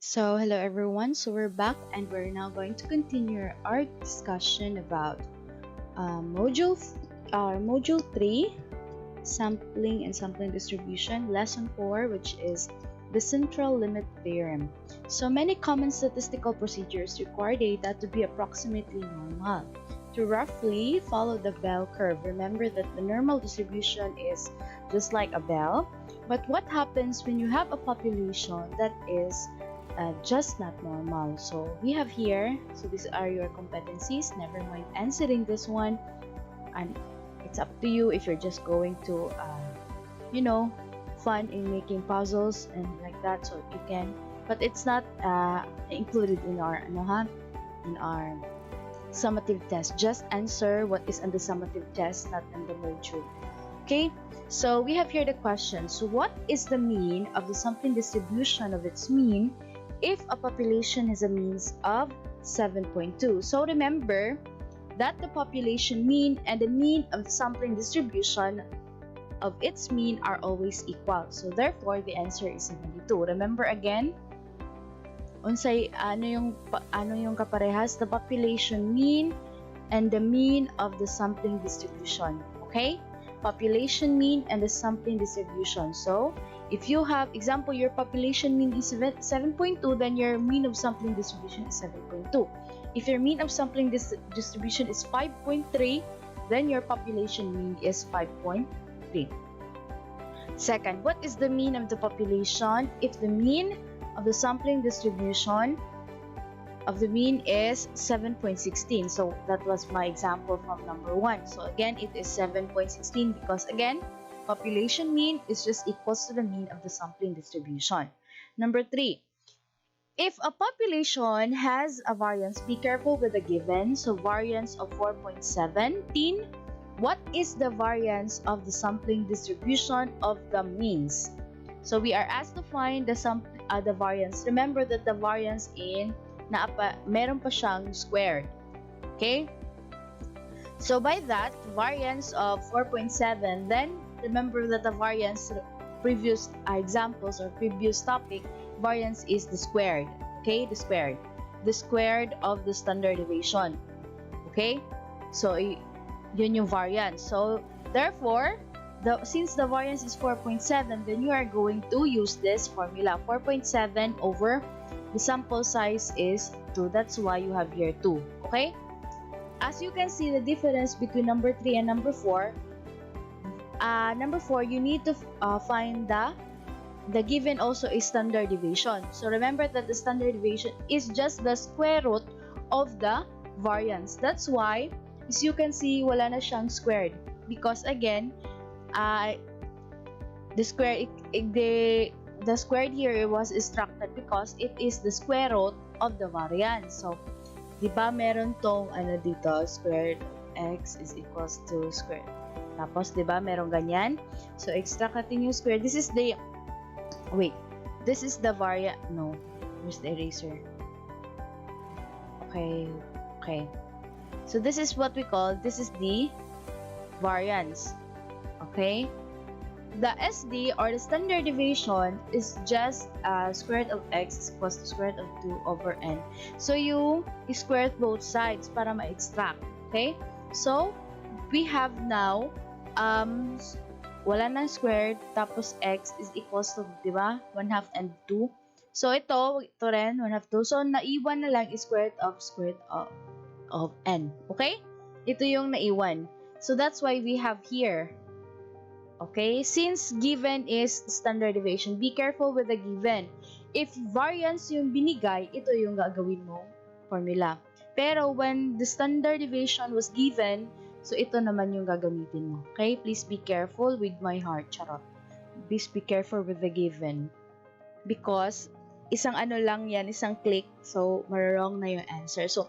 So, hello everyone. So, we're back and we're now going to continue our discussion about module 3, sampling and sampling distribution, lesson 4, which is the central limit theorem. So, many common statistical procedures require data to be approximately normal. To roughly follow the bell curve, remember that the normal distribution is just like a bell. But what happens when you have a population that is just not normal? So we have here, so these are your competencies. Never mind answering this one, and it's up to you if you're just going to fun in making puzzles and like that, so you can, but it's not included in our summative test. Just answer what is on the summative test, not in the module. Okay, so we have here the question. So what is the mean of the sampling distribution of its mean if a population has a means of 7.2? So remember that the population mean and the mean of the sampling distribution of its mean are always equal. So therefore, the answer is 72. Remember again, unsay ano yung kaparehas? The population mean and the mean of the sampling distribution. Okay? Population mean and the sampling distribution. So, if you have, example, your population mean is 7.2, then your mean of sampling distribution is 7.2. If your mean of sampling distribution is 5.3, then your population mean is 5.3. Second, what is the mean of the population if the mean of the sampling distribution of the mean is 7.16? So that was my example from number 1. So again, it is 7.16 because again, population mean is just equals to the mean of the sampling distribution. Number 3, if a population has a variance, be careful with the given. So variance of 4.17, what is the variance of the sampling distribution of the means? So we are asked to find the variance. Remember that the variance in meron pa siyang squared. Okay? So by that, variance of 4.7, then remember that the variance, previous examples or previous topic, variance is the squared. Okay? The squared. The squared of the standard deviation. Okay? So yun yung variance. So therefore, since the variance is 4.7, then you are going to use this formula. 4.7 over the sample size is 2. That's why you have here 2. Okay? As you can see, the difference between number 3 and number 4. Number 4, you need to find the given also is standard deviation. So remember that the standard deviation is just the square root of the variance. That's why, as you can see, wala na siyang squared. Because again, the squared here was instructed because it is the square root of the variance. So, di ba meron tong dito, squared x is equals to square. Tapos, di ba meron ganyan? So, extract natin yung square. This is the, this is the variance. No, where's the eraser? Okay. So, this is what we call, this is the variance. Okay? The SD or the standard deviation is just square root of x is equals to square root of 2 over n. So you square both sides para ma-extract. Okay? So we have now wala nang squared, tapos x is equals to, di ba? 1/2 and 2. So ito rin 1/2 2. So naiwan na lang is square root of n. Okay? Ito yung naiwan. So that's why we have here. Okay, since given is standard deviation, be careful with the given. If variance yung binigay, ito yung gagawin mo formula. Pero when the standard deviation was given, so ito naman yung gagamitin mo. Okay, please be careful with my heart. Charot. Please be careful with the given. Because isang lang yan, isang click, so mararong na yung answer. So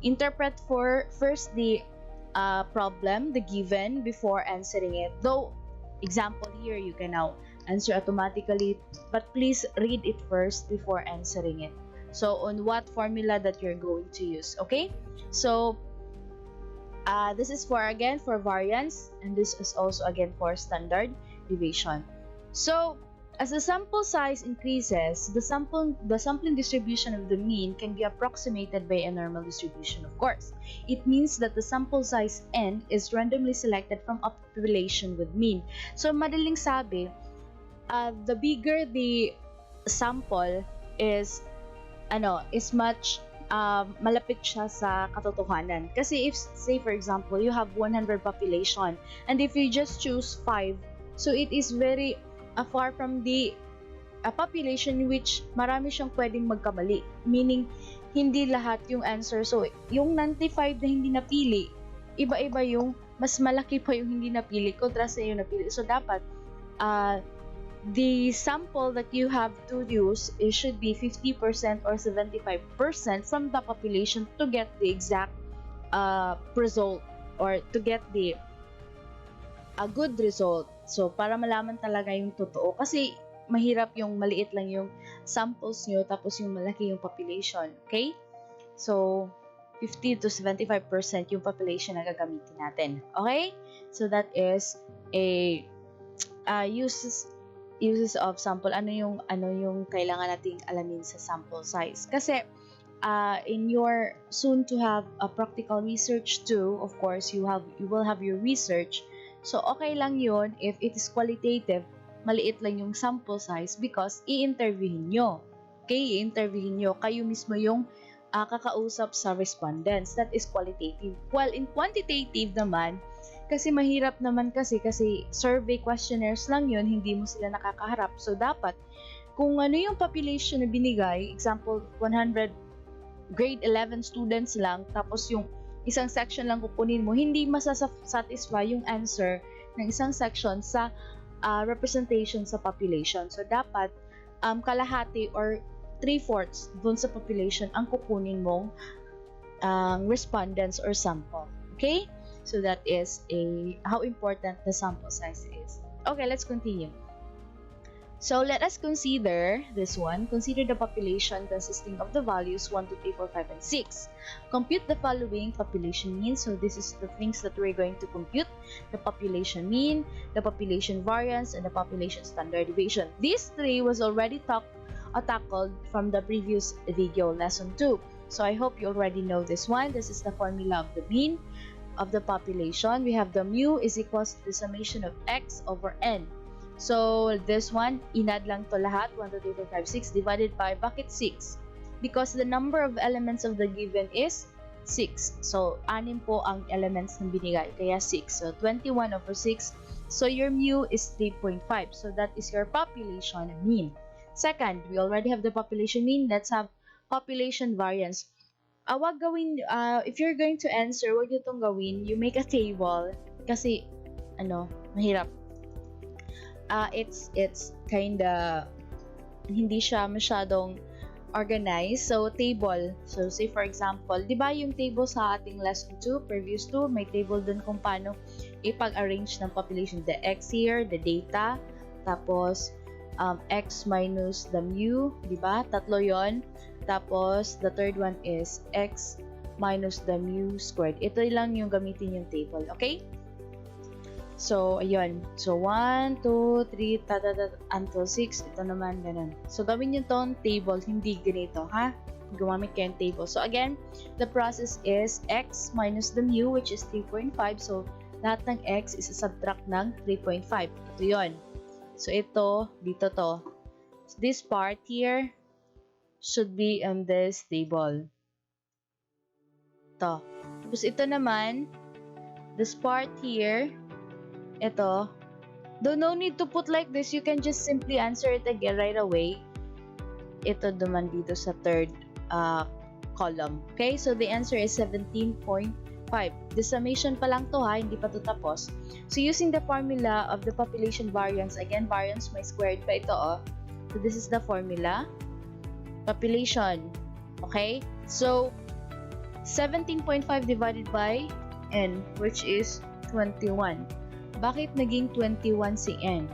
interpret first the problem, the given, before answering it. Though example here, you can now answer automatically, but please read it first before answering it. So on what formula that you're going to use. Okay, so this is for variance, and this is also again for standard deviation. So As the sample size increases, the sampling distribution of the mean can be approximated by a normal distribution, of course. It means that the sample size n is randomly selected from a population with mean. So, madaling sabi, the bigger the sample is, is much malapit siya sa katotohanan. Kasi if, say for example, you have 100 population, and if you just choose 5, so it is very far from the population which marami siyang pwedeng magkamali. Meaning, hindi lahat yung answer. So, yung 95 na hindi napili, iba-iba yung mas malaki pa yung hindi napili kontra sa yung napili. So, dapat, the sample that you have to use, it should be 50% or 75% from the population to get the exact result, or to get a good result. So, para malaman talaga yung totoo. Kasi, mahirap yung maliit lang yung samples nyo, tapos yung malaki yung population. Okay? So, 50 to 75% yung population na gagamitin natin. Okay? So, that is a uses of sample. Ano yung kailangan nating alamin sa sample size. Kasi, in your soon to have a practical research too, of course, you will have your research. So, okay lang yun if it is qualitative, maliit lang yung sample size because i-interviewin nyo. Okay? I-interviewin nyo. Kayo mismo yung kakausap sa respondents. That is qualitative. While in quantitative naman, kasi mahirap naman kasi survey questionnaires lang yun, hindi mo sila nakakaharap. So, dapat, kung ano yung population na binigay, example, 100 grade 11 students lang, tapos yung isang section lang kukunin mo, hindi masasatisfy yung answer ng isang section sa representation sa population. So, dapat kalahati or 3/4 dun sa population ang kukunin mong respondents or sample. Okay? So, that is how important the sample size is. Okay, let's continue. So, let us consider this one. Consider the population consisting of the values 1, 2, 3, 4, 5, and 6. Compute the following population mean. So, this is the things that we're going to compute. The population mean, the population variance, and the population standard deviation. These three was already tackled from the previous video, lesson 2. So, I hope you already know this one. This is the formula of the mean of the population. We have the mu is equals to the summation of x over n. So, this one, inad lang to lahat, 1, 2, 3, 4, 5, 6, divided by, bakit 6? Because the number of elements of the given is 6. So, 6 po ang elements ng binigay, kaya 6. So, 21 over 6. So, your mu is 3.5. So, that is your population mean. Second, we already have the population mean. Let's have population variance. Wag gawin, if you're going to answer, wag nyo itong gawin. You make a table. Kasi, mahirap. It's kinda hindi siya masyadong organized. So, table. So, say for example, di ba yung table sa ating lesson 2, previous 2, may table dun kung paano ipag-arrange ng population. The x here, the data, tapos x minus the mu, di ba? Tatlo yon. Tapos, the third one is x minus the mu squared. Ito lang yung gamitin yung table. Okay? So, ayun. So, 1, 2, 3, until 6. Ito naman, ganun. So, gawin nyo tong table, hindi ganito, ha? Gumamit kayo ng table. So, again, the process is x minus the mu, which is 3.5. So, lahat ng x is subtract ng 3.5. Ito yun. So, ito, dito to. So, this part here should be in this table. Ito. Tapos, ito naman, this part here, ito, though no need to put like this, you can just simply answer it again right away. Ito naman dito sa third column. Okay, so the answer is 17.5. The summation pa lang to ha, hindi pa to tapos. So using the formula of the population variance, again, variance may squared pa ito So this is the formula. Population. Okay, so 17.5 divided by n, which is 21. Bakit naging 21 si n?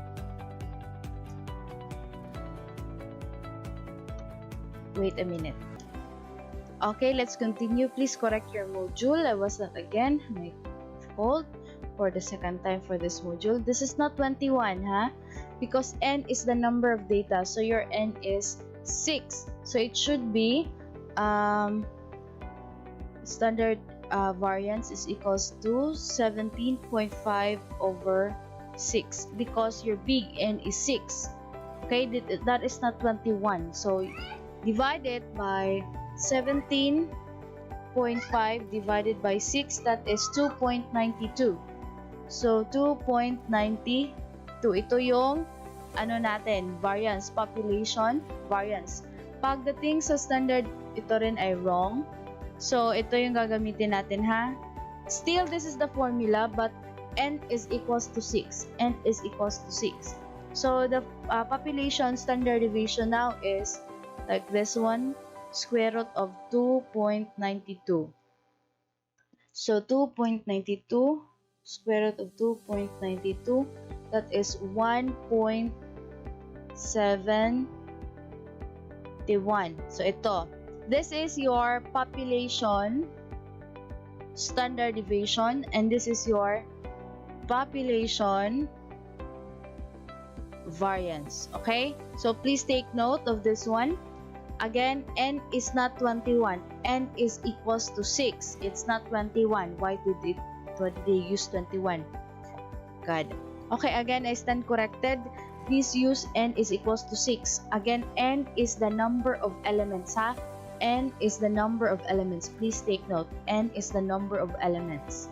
Wait a minute. Okay, let's continue. Please correct your module. I was not again. My fault. for the second time for this module. This is not 21, huh? Because n is the number of data, so your n is 6. So it should be standard variance is equals to 17.5 over 6 because your big N is 6. Okay, that is not 21. So divide it by 17.5 divided by 6, that is 2.92. So 2.92. Ito yung ano natin, variance, population variance. Pagdating sa standard, ito rin ay wrong. So, ito yung gagamitin natin, ha? Still, this is the formula, but n is equals to 6. N is equals to 6. So, the population standard deviation now is like this one, square root of 2.92. So, 2.92, square root of 2.92, that is 1.71. So, ito. This is your population standard deviation, and this is your population variance. Okay, so please take note of this one. Again, n is not 21. N is equals to 6. It's not 21. Why did they use 21? God. Okay, again, I stand corrected. Please use n is equals to 6. Again, n is the number of elements, ha? N is the number of elements. Please take note. N is the number of elements.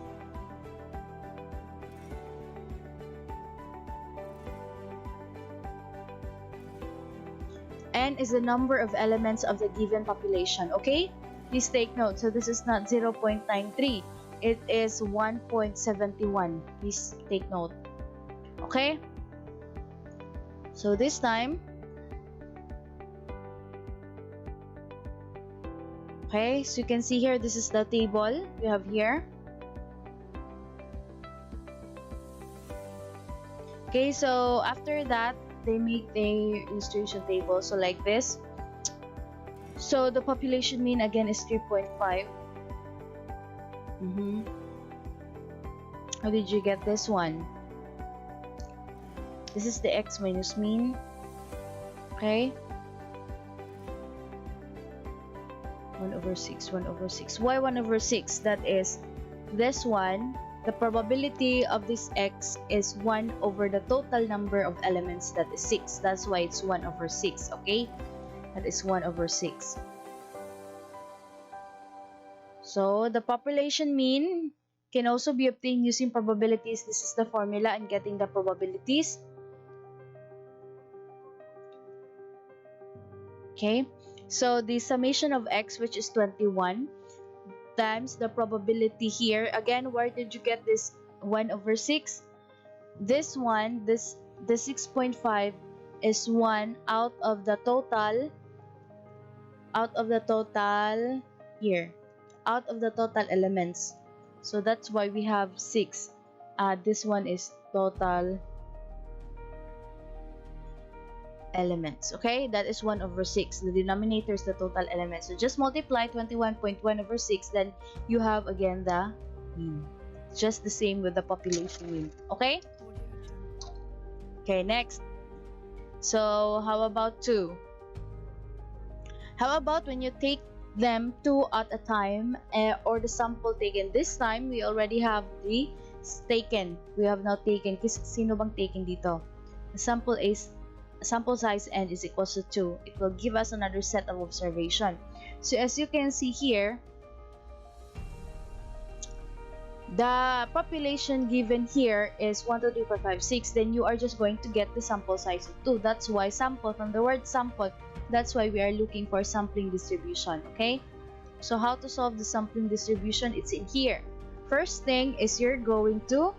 N is the number of elements of the given population. Okay? Please take note. So this is not 0.93. It is 1.71. Please take note. Okay? So this time, okay, so you can see here, this is the table we have here. Okay, so after that, they make the illustration table. So like this. So the population mean again is 3.5. How did you get this one? This is the x minus mean. Okay. 1 over 6, 1 over 6. Why 1 over 6? That is this one. The probability of this x is 1 over the total number of elements, that is 6. That's why it's 1 over 6. Okay? That is 1 over 6. So, the population mean can also be obtained using probabilities. This is the formula in getting the probabilities. Okay? So, the summation of x, which is 21, times the probability here. Again, where did you get this 1 over 6? This one, the 6.5 is 1 out of the total here. Out of the total elements. So, that's why we have 6. This one is total elements. Okay, that is 1 over 6. The denominator is the total elements. So just multiply 21.1 over 6, then you have again the mean. Just the same with the population mean. Okay? Okay, next. So how about 2? How about when you take them 2 at a time, or the sample taken? This time we already have the taken. We have now taken. Sino bang taken dito? The sample size n is equals to 2. It will give us another set of observation. So as you can see here, the population given here is 1, 2, 3, 4, 5, 6. Then you are just going to get the sample size of 2. That's why sample, from the word sample, that's why we are looking for sampling distribution. Okay? So how to solve the sampling distribution? It's in here. First thing is you're going to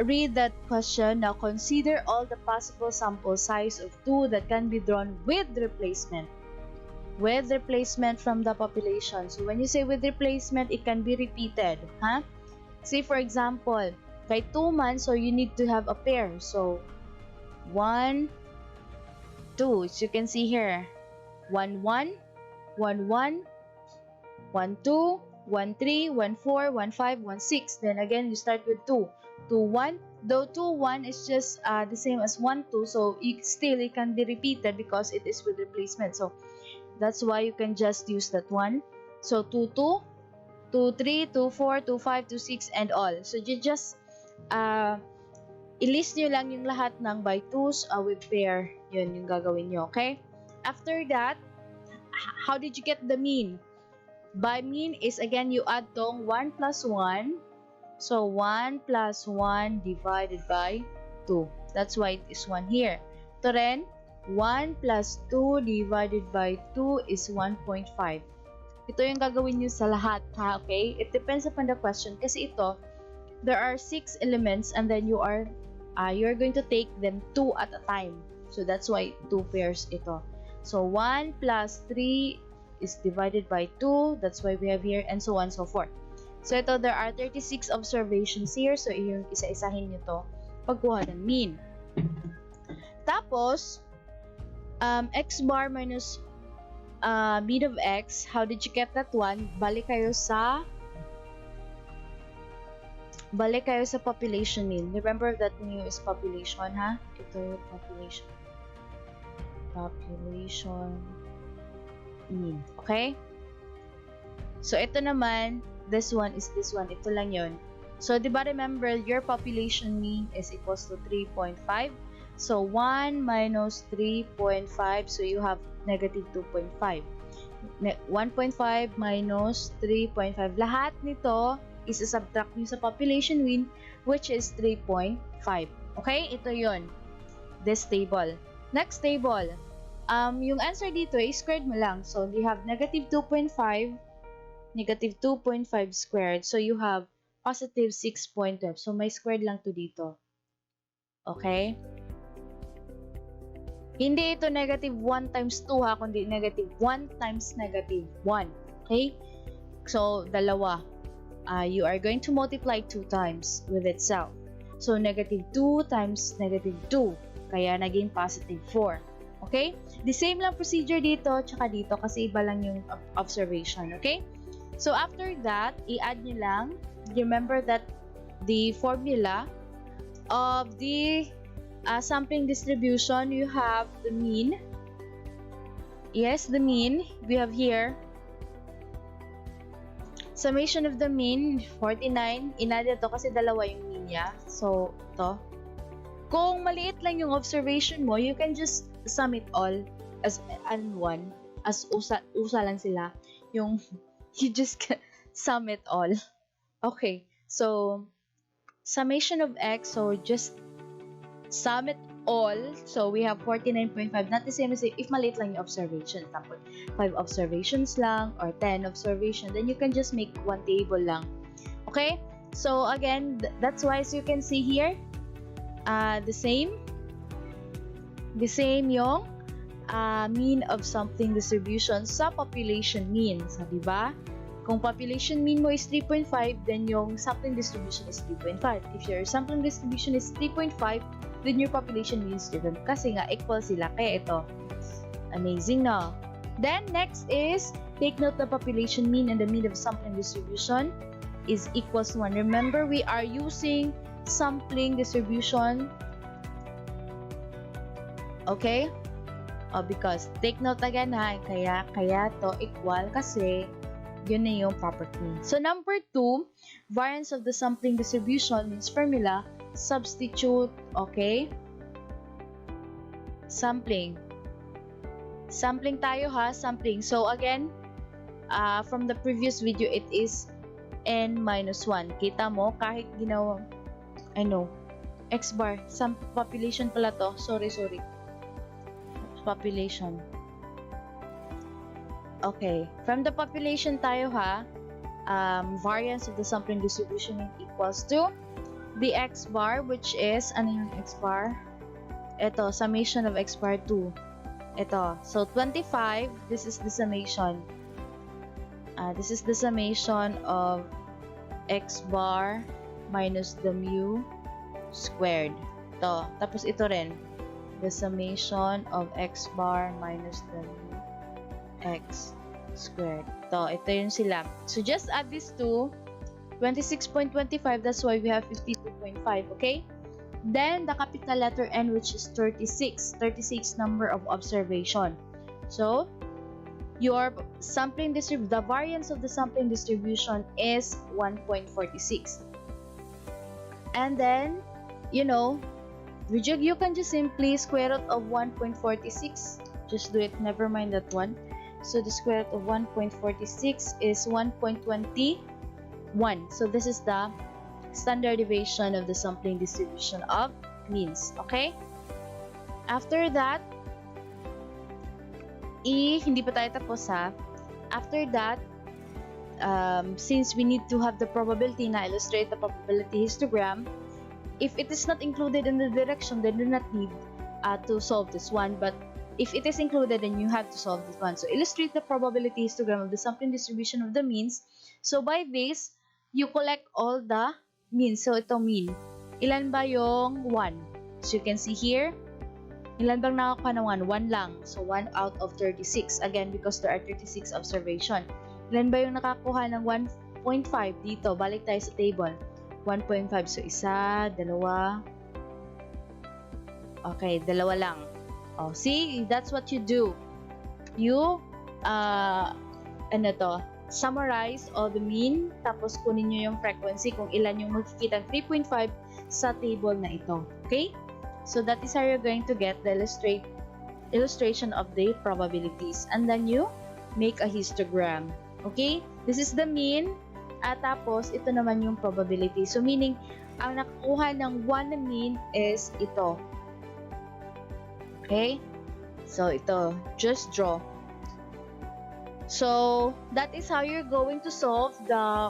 read that question. Now consider all the possible sample size of 2 that can be drawn with replacement. With replacement from the population. So when you say with replacement, it can be repeated. Huh? Say for example, kay 2 man, so you need to have a pair. So 1, 2. So you can see here, 1, 1, 1, 1, 1, 2, 1, 3, 1, 4, 1, 5, 1, 6. Then again, you start with 2. 2, 1. Though 2, 1 is just the same as 1, 2. So still, it can be repeated because it is with replacement. So that's why you can just use that one. So 2, 2, 2, 3, 2, 4, 2, 5, 2, 6, and all. So you just i-list nyo lang yung lahat ng by 2s with pair. Yun yung gagawin nyo, okay? After that, how did you get the mean? By mean is, again, you add tong 1 plus 1. So 1 plus 1 divided by 2. That's why it is 1 here. Ito rin, 1 plus 2 divided by 2 is 1.5. Ito yung gagawin nyo sa lahat, ha? Okay? It depends upon the question. Kasi ito, there are 6 elements and then you're going to take them 2 at a time. So that's why 2 pairs ito. So 1 plus 3 is divided by 2. That's why we have here, and so on and so forth. So ito, there are 36 observations here. So yung isa-isahin nyo to pagkuha ng mean. Tapos, x bar minus mean of x. How did you get that one? Balik kayo sa population mean. Remember that mu is population, ha? Ito yung population mean. Okay? So ito naman, this one is this one. Ito lang yun. So, di ba remember, your population mean is equals to 3.5. So, 1 minus 3.5. So, you have negative 2.5. 1.5 minus 3.5. Lahat nito, isa-subtract nyo sa population mean, which is 3.5. Okay? Ito yun. This table. Next table. Yung answer dito, squared mo lang. So, you have negative 2.5, negative 2.5 squared. So, you have positive 6.12. So, may squared lang to dito. Okay? Hindi ito negative 1 times 2 ha, kundi negative 1 times negative 1. Okay? So, dalawa. You are going to multiply 2 times with itself. So, negative 2 times negative 2. Kaya, naging positive 4. Okay? The same lang procedure dito, tsaka dito, kasi iba lang yung observation. Okay? So, after that, i-add nyo lang. Remember that the formula of the sampling distribution, you have the mean. Yes, the mean. We have here summation of the mean, 49. Inadya to kasi dalawa yung mean niya. So, to. Kung maliit lang yung observation mo, you can just sum it all as one. As usa lang sila. Yung, you just sum it all. Okay. So, summation of x. So, just sum it all. So, we have 49.5. Not the same as if maliit lang yung observation. Example, 5 observations lang or 10 observations. Then, you can just make one table lang. Okay? So, again, that's why as you can see here, the same yung mean of sampling distribution sa population mean. So, diba? Kung population mean mo is 3.5, then yung sampling distribution is 3.5. If your sampling distribution is 3.5, then your population mean is 3. Kasi nga, equal sila. Kaya ito. Amazing, no? Then, next is, take note the population mean and the mean of sampling distribution is equals to 1. Remember, we are using sampling distribution. Okay? Because, take note again ha, kaya to equal kasi yun na yung property. So, number 2, variance of the sampling distribution means formula, substitute, okay? Sampling. Sampling tayo ha, sampling. So, again, from the previous video, it is n minus 1. Kita mo, kahit ginawa, x bar, population pala to. Sorry. Population. Okay. From the population tayo ha, variance of the sampling distribution equals to the x bar, which is, ano yung x bar? Ito, summation of x bar 2. Ito. So, 25, this is the summation. This is the summation of x bar minus the mu squared. Ito. Tapos ito rin. The summation of x bar minus the mu x squared. Ito yung sila. So just add these two. 26.25, that's why we have 52.5, okay? Then the capital letter N, which is 36. 36 number of observation. So your the variance of the sampling distribution is 1.46. And then, you know, you can just simply square root of 1.46. Just do it, never mind that one. So the square root of 1.46 is 1.21. So this is the standard deviation of the sampling distribution of means. Okay? After that, hindi pa tayo tapos ha. After that, since we need to have the probability na illustrate the probability histogram, if it is not included in the direction, then do not need to solve this one. But if it is included, then you have to solve this one. So illustrate the probability histogram of the sampling distribution of the means. So by this, you collect all the means. So ito mean. Ilan ba yung 1? So you can see here, ilan bang nakakuha ng 1? 1 lang. So 1 out of 36. Again, because there are 36 observation. Ilan ba yung nakakuha ng 1.5 dito? Balik tayo sa table. 1.5. So, isa, dalawa. Okay, dalawa lang. Oh, see? That's what you do. You, summarize all the mean, tapos kunin nyo yung frequency kung ilan yung makikita 3.5 sa table na ito. Okay? So, that is how you're going to get the illustration of the probabilities. And then you make a histogram. Okay? This is the mean. At tapos, ito naman yung probability. So, meaning, ang nakukuha ng 1 na mean is ito. Okay? So, ito. Just draw. So, that is how you're going to solve the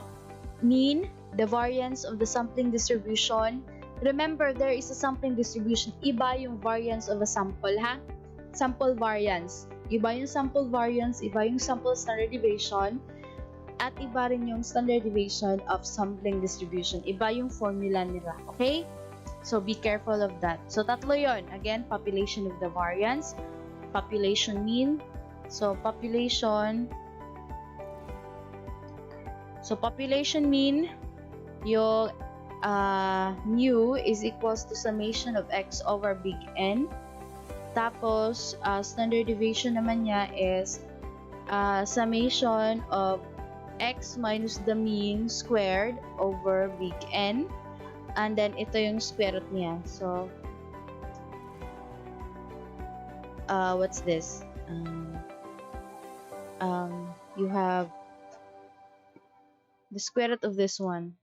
mean, the variance of the sampling distribution. Remember, there is a sampling distribution. Iba yung variance of a sample, ha? Sample variance. Iba yung sample variance, iba yung sample standard deviation. At iba rin yung standard deviation of sampling distribution. Iba yung formula nila. Okay? So, be careful of that. So, tatlo yon. Again, population of the variance, population mean. So, population mean, yung mu is equals to summation of x over big N. Tapos, standard deviation naman niya is summation of x minus the mean squared over big N. And then, ito yung square root niya. So, what's this? You have the square root of this one.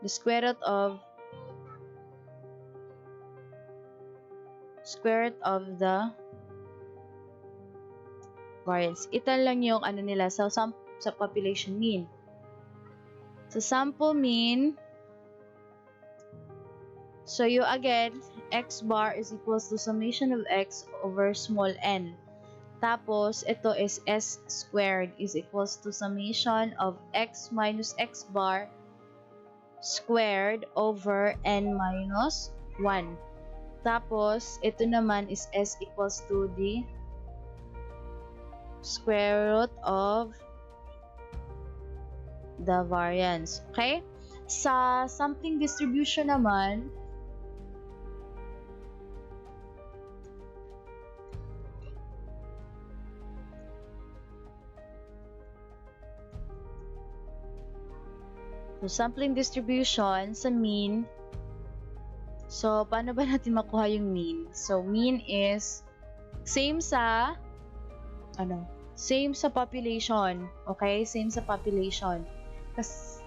The square root of the variance. Ito lang yung ano nila sa population mean. So, sample mean, so you again, x bar is equals to summation of x over small n. Tapos, ito is s squared is equals to summation of x minus x bar squared over n minus 1. Tapos, ito naman is s equals to the square root of the variance. Okay? Sa sampling distribution naman, sampling distribution sa mean, so paano ba natin makuha yung mean? So mean is same sa population. Okay? Same sa population. Kasi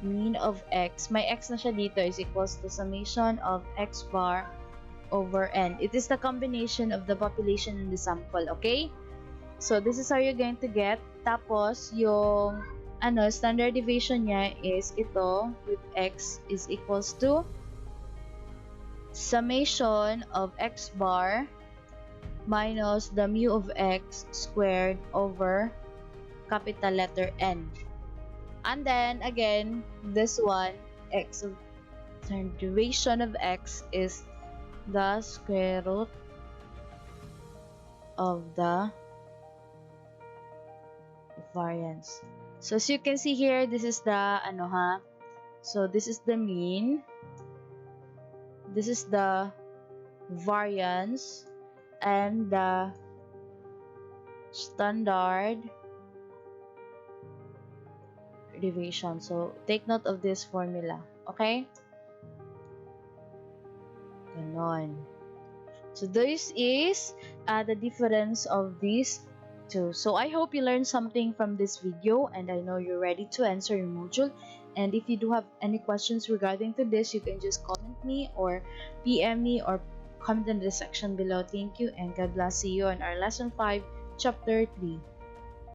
mean of x, may x na siya dito, is equals to summation of x bar over n. It is the combination of the population and the sample. Okay? So this is how you're going to get. Tapos yung standard deviation niya is ito, with x is equals to summation of x bar minus the mu of x squared over capital letter N. And then, again, this one, standard deviation of x is the square root of the variance. So as you can see here, this is the so this is the mean, this is the variance, and the standard deviation. So take note of this formula, okay? Ganon. So this is the difference of these two. So I hope you learned something from this video, and I know you're ready to answer your module. And if you do have any questions regarding to this, you can just comment me or PM me or comment in the section below. Thank you and God bless. See you on our lesson 5, chapter 3.